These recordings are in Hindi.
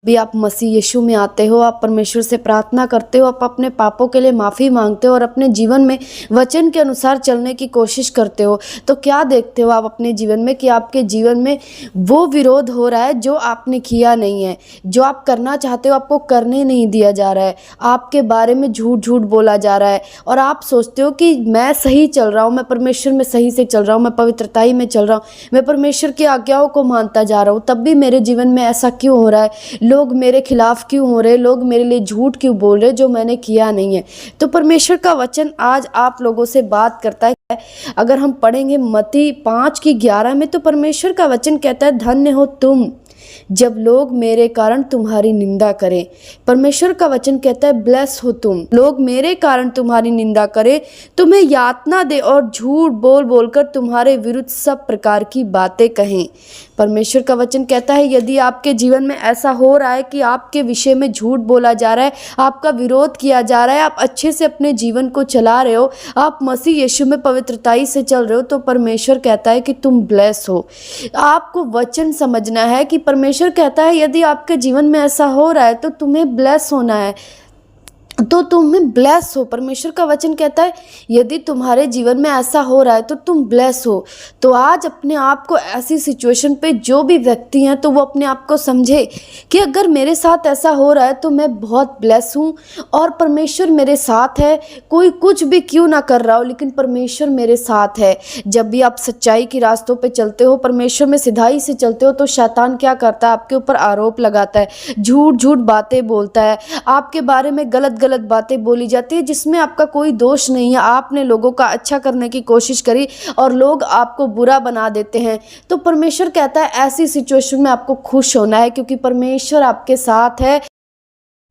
भी आप मसीह यीशु में आते हो, आप परमेश्वर से प्रार्थना करते हो, आप अपने पापों के लिए माफ़ी मांगते हो और अपने जीवन में वचन के अनुसार चलने की कोशिश करते हो, तो क्या देखते हो आप अपने जीवन में कि आपके जीवन में वो विरोध हो रहा है जो आपने किया नहीं है, जो आप करना चाहते हो आपको करने नहीं दिया जा रहा है, आपके बारे में झूठ झूठ बोला जा रहा है और आप सोचते हो कि मैं सही चल रहा हूँ, मैं परमेश्वर में सही से चल रहा हूँ, मैं पवित्रताई में चल रहा हूँ, मैं परमेश्वर की आज्ञाओं को मानता जा रहा हूँ, तब भी मेरे जीवन में ऐसा क्यों हो रहा है, लोग मेरे खिलाफ क्यों हो रहे, लोग मेरे लिए झूठ क्यों बोल रहे जो मैंने किया नहीं है। तो परमेश्वर का वचन आज आप लोगों से बात करता है। अगर हम पढ़ेंगे मत्ती 5:11 में, तो परमेश्वर का वचन कहता है, धन्य हो तुम जब लोग मेरे कारण तुम्हारी निंदा करें। परमेश्वर का वचन कहता है, ब्लेस हो तुम, लोग मेरे कारण तुम्हारी निंदा करें, तुम्हें यातना दे और झूठ बोल बोलकर तुम्हारे विरुद्ध सब प्रकार की बातें कहें। परमेश्वर का वचन कहता है, यदि आपके जीवन में ऐसा हो रहा है कि आपके विषय में झूठ बोला जा रहा है, आपका विरोध किया जा रहा है, आप अच्छे से अपने जीवन को चला रहे हो, आप मसीह यीशु में पवित्रताई से चल रहे हो, तो परमेश्वर कहता है कि तुम ब्लेस हो। आपको वचन समझना है कि परमेश्वर कहता है यदि आपके जीवन में ऐसा हो रहा है तो तुम्हें ब्लेस होना है, तो तुम्हें ब्लेस हो। परमेश्वर का वचन कहता है यदि तुम्हारे जीवन में ऐसा हो रहा है तो तुम ब्लेस हो। तो आज अपने आप को ऐसी सिचुएशन पे जो भी व्यक्ति हैं तो वो अपने आप को समझे कि अगर मेरे साथ ऐसा हो रहा है तो मैं बहुत ब्लेस हूँ और परमेश्वर मेरे साथ है। कोई कुछ भी क्यों ना कर रहा हो लेकिन परमेश्वर मेरे साथ है। जब भी आप सच्चाई के रास्तों पे चलते हो, परमेश्वर में सिधाई से चलते हो, तो शैतान क्या करता है, आपके ऊपर आरोप लगाता है, झूठ झूठ बातें बोलता है, आपके बारे में गलत गलत बातें बोली जाती है जिसमें आपका कोई दोष नहीं है। आपने लोगों का अच्छा करने की कोशिश करी और लोग आपको बुरा बना देते हैं। तो परमेश्वर कहता है ऐसी सिचुएशन में आपको खुश होना है क्योंकि परमेश्वर आपके साथ है।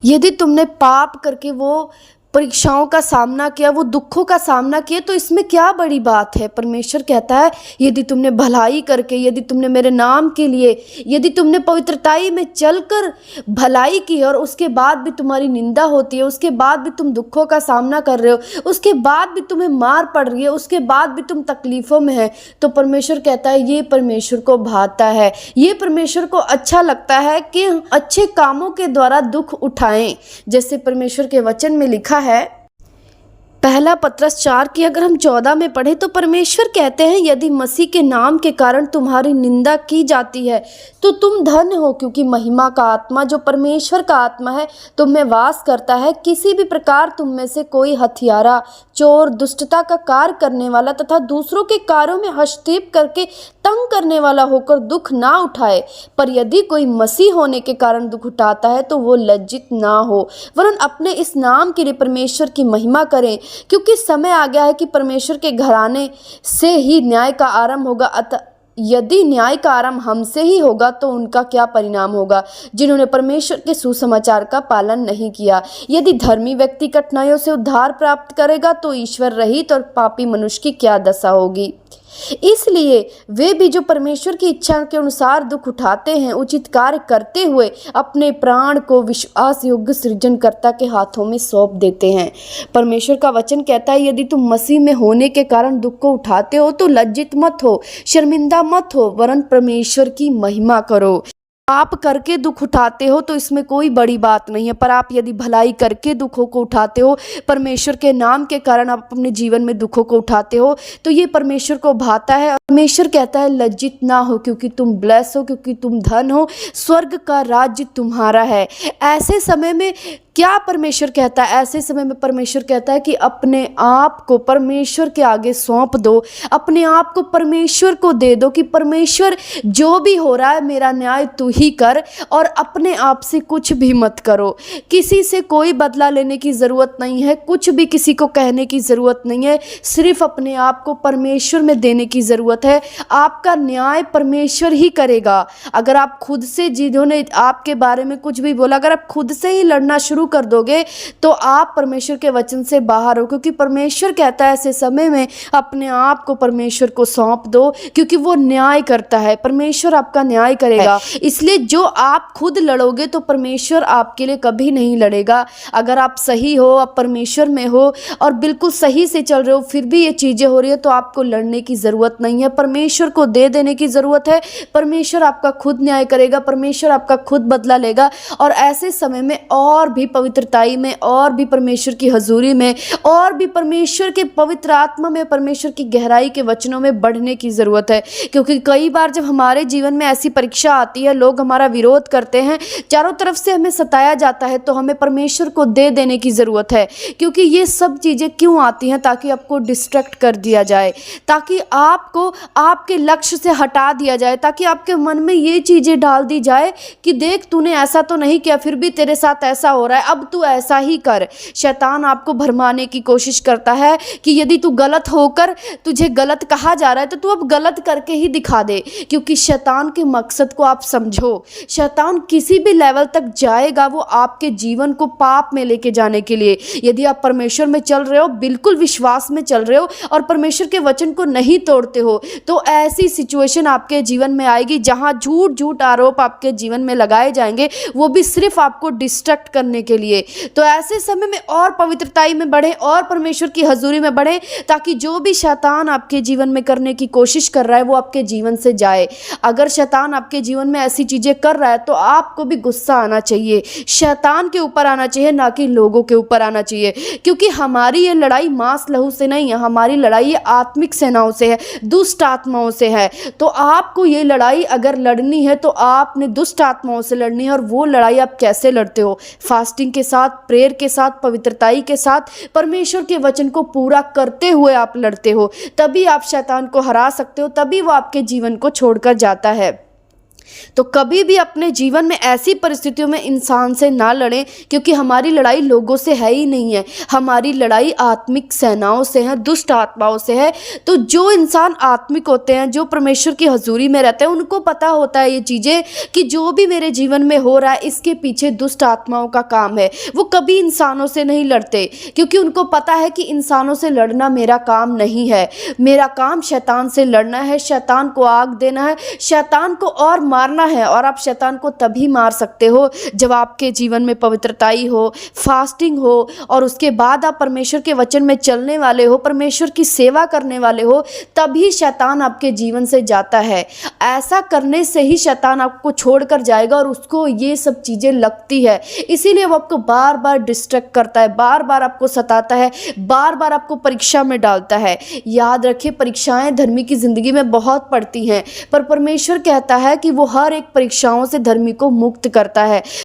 यदि तुमने पाप करके वो परीक्षाओं का सामना किया, वो दुखों का सामना किया, तो इसमें क्या बड़ी बात है। परमेश्वर कहता है यदि तुमने भलाई करके, यदि तुमने मेरे नाम के लिए, यदि तुमने पवित्रताई में चलकर भलाई की और उसके बाद भी तुम्हारी निंदा होती है, उसके बाद भी तुम दुखों का सामना कर रहे हो, उसके बाद भी तुम्हें मार पड़ रही है, उसके बाद भी तुम तकलीफ़ों में है, तो परमेश्वर कहता है ये परमेश्वर को भाता है, ये परमेश्वर को अच्छा लगता है कि अच्छे कामों के द्वारा दुख उठाएं। जैसे परमेश्वर के वचन में लिखा है, पहला पत्रस 4 की अगर हम 14 में पढ़े तो परमेश्वर कहते हैं यदि मसीह के नाम के कारण तुम्हारी निंदा की जाती है तो तुम धन्य हो, क्योंकि महिमा का आत्मा जो परमेश्वर का आत्मा है तुम में वास करता है। किसी भी प्रकार तुम में से कोई हत्यारा, चोर, दुष्टता का कार्य करने वाला तथा दूसरों के कार्यों में हस्तक्षेप करके तंग करने वाला होकर दुख ना उठाए, पर यदि कोई मसीह होने के कारण दुख उठाता है तो वो लज्जित ना हो, वरन अपने इस नाम के लिए परमेश्वर की महिमा करें, क्योंकि समय आ गया है कि परमेश्वर के घराने से ही न्याय का आरंभ होगा। अतः यदि न्याय का आरंभ हमसे ही होगा तो उनका क्या परिणाम होगा जिन्होंने परमेश्वर के सुसमाचार का पालन नहीं किया। यदि धर्मी व्यक्ति कठिनाइयों से उद्धार प्राप्त करेगा तो ईश्वर रहित और पापी मनुष्य की क्या दशा होगी। इसलिए वे भी जो परमेश्वर की इच्छा के अनुसार दुख उठाते हैं, उचित कार्य करते हुए अपने प्राण को विश्वास योग्य सृजनकर्ता के हाथों में सौंप देते हैं। परमेश्वर का वचन कहता है यदि तुम मसीह में होने के कारण दुख को उठाते हो तो लज्जित मत हो, शर्मिंदा मत हो, वरन परमेश्वर की महिमा करो। आप करके दुख उठाते हो तो इसमें कोई बड़ी बात नहीं है, पर आप यदि भलाई करके दुखों को उठाते हो, परमेश्वर के नाम के कारण आप अपने जीवन में दुखों को उठाते हो, तो ये परमेश्वर को भाता है। परमेश्वर कहता है लज्जित ना हो, क्योंकि तुम ब्लेस हो, क्योंकि तुम धन हो, स्वर्ग का राज्य तुम्हारा है। ऐसे समय में क्या परमेश्वर कहता है, ऐसे समय में परमेश्वर कहता है कि अपने आप को परमेश्वर के आगे सौंप दो, अपने आप को परमेश्वर को दे दो कि परमेश्वर जो भी हो रहा है मेरा न्याय तू ही कर, और अपने आप से कुछ भी मत करो। किसी से कोई बदला लेने की ज़रूरत नहीं है, कुछ भी किसी को कहने की ज़रूरत नहीं है, सिर्फ अपने आप को परमेश्वर में देने की ज़रूरत है। आपका न्याय परमेश्वर ही करेगा। अगर आप खुद से, जिन्होंने आपके बारे में कुछ भी बोला, अगर आप खुद से ही लड़ना शुरू कर दोगे तो आप परमेश्वर के वचन से बाहर हो, क्योंकि परमेश्वर कहता है ऐसे समय में अपने आप को परमेश्वर को सौंप दो, क्योंकि वो न्याय करता है। परमेश्वर आपका न्याय करेगा। इसलिए इसलिए जो आप खुद लड़ोगे तो परमेश्वर आपके लिए कभी नहीं लड़ेगा। अगर आप सही हो, आप परमेश्वर में हो और बिल्कुल सही से चल रहे हो, फिर भी ये चीज़ें हो रही है, तो आपको लड़ने की ज़रूरत नहीं है। परमेश्वर को दे देने की ज़रूरत है। परमेश्वर आपका खुद न्याय करेगा, परमेश्वर आपका खुद बदला लेगा। और ऐसे समय में और भी पवित्रताई में, और भी परमेश्वर की हजूरी में, और भी परमेश्वर के पवित्र आत्मा में, परमेश्वर की गहराई के वचनों में बढ़ने की ज़रूरत है। क्योंकि कई बार जब हमारे जीवन में ऐसी परीक्षा आती है, लोग हमारा विरोध करते हैं, चारों तरफ से हमें सताया जाता है, तो हमें परमेश्वर को दे देने की ज़रूरत है। क्योंकि ये सब चीज़ें क्यों आती हैं? ताकि आपको डिस्ट्रैक्ट कर दिया जाए, ताकि आपको आपके लक्ष्य से हटा दिया जाए, ताकि आपके मन में ये चीज़ें डाल दी जाए कि देख, तूने ऐसा तो नहीं किया, फिर भी तेरे साथ ऐसा हो रहा है, अब तू ऐसा ही कर। शैतान आपको भरमाने की कोशिश करता है कि यदि तू गलत होकर तुझे गलत कहा जा रहा है तो तू अब गलत करके ही दिखा दे। क्योंकि शैतान के मकसद को आप समझो, शैतान किसी भी लेवल तक जाएगा वो आपके जीवन को पाप में लेके जाने के लिए। यदि आप परमेश्वर में चल रहे हो, बिल्कुल विश्वास में चल रहे हो और परमेश्वर के वचन को नहीं तोड़ते हो, तो ऐसी सिचुएशन आपके जीवन में आएगी जहां झूठ झूठ आरोप आपके जीवन में लगाए जाएंगे, वो भी सिर्फ आपको डिस्ट्रैक्ट करने के लिए। तो ऐसे समय में और पवित्रताई में बढ़े और परमेश्वर की हजूरी में बढ़े, ताकि जो भी शैतान आपके जीवन में करने की कोशिश कर रहा है वो आपके जीवन से जाए। अगर शैतान आपके जीवन में ऐसी चीज़ें कर रहा है तो आपको भी गुस्सा आना चाहिए, शैतान के ऊपर आना चाहिए, ना कि लोगों के ऊपर आना चाहिए। क्योंकि हमारी ये लड़ाई मांस लहू से नहीं है, हमारी लड़ाई ये आत्मिक सेनाओं से है, दुष्ट आत्माओं से है। तो आपको ये लड़ाई अगर लड़नी है तो आपने दुष्ट आत्माओं से लड़नी है। और वो लड़ाई आप कैसे लड़ते हो? फास्टिंग के साथ, प्रेयर के साथ, पवित्रताई के साथ, परमेश्वर के वचन को पूरा करते हुए आप लड़ते हो, तभी आप शैतान को हरा सकते हो, तभी वो आपके जीवन को छोड़कर जाता है। तो कभी भी अपने जीवन में ऐसी परिस्थितियों में इंसान से ना लड़ें, क्योंकि हमारी लड़ाई लोगों से है ही नहीं है, हमारी लड़ाई आत्मिक सेनाओं से है, दुष्ट आत्माओं से है। तो जो इंसान आत्मिक होते हैं, जो परमेश्वर की हजूरी में रहते हैं, उनको पता होता है ये चीज़ें कि जो भी मेरे जीवन में हो रहा है इसके पीछे दुष्ट आत्माओं का काम है। वो कभी इंसानों से नहीं लड़ते, क्योंकि उनको पता है कि इंसानों से लड़ना मेरा काम नहीं है। मेरा काम शैतान से लड़ना है, शैतान को आग देना है, शैतान को और मारना है। और आप शैतान को तभी मार सकते हो जब आपके जीवन में पवित्रताई हो, फास्टिंग हो, और उसके बाद आप परमेश्वर के वचन में चलने वाले हो, परमेश्वर की सेवा करने वाले हो, तभी शैतान आपके जीवन से जाता है। ऐसा करने से ही शैतान आपको छोड़कर जाएगा और उसको ये सब चीज़ें लगती है, इसीलिए वो आपको बार बार डिस्ट्रैक्ट करता है, बार बार आपको सताता है, बार बार आपको परीक्षा में डालता है। याद रखिए, परीक्षाएं धर्मी की जिंदगी में बहुत पड़ती हैं, पर परमेश्वर कहता है कि वो हर एक परीक्षाओं से धर्मी को मुक्त करता है।